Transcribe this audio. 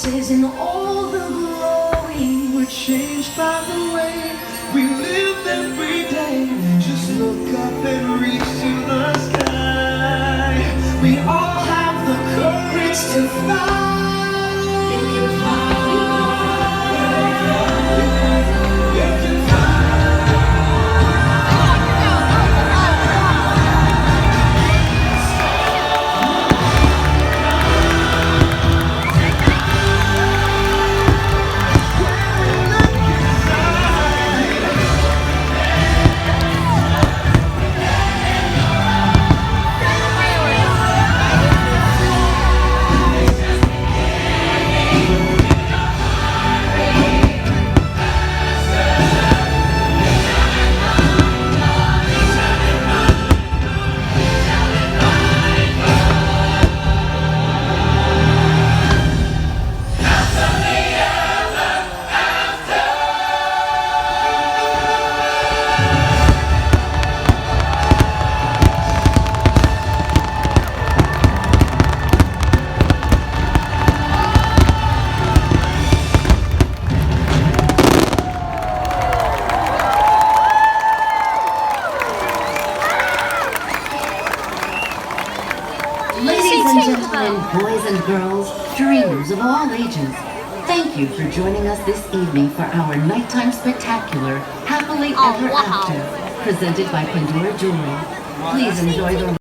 faces in all the glory. We're changed by the way we live every day. Just look up and reach to the sky. We all have the courage to fly. You can fly. You can Ladies and gentlemen, boys and girls, dreamers of all ages, thank you for joining us this evening for our nighttime spectacular Happily Ever After, presented by Pandora Jewelry. Please enjoy the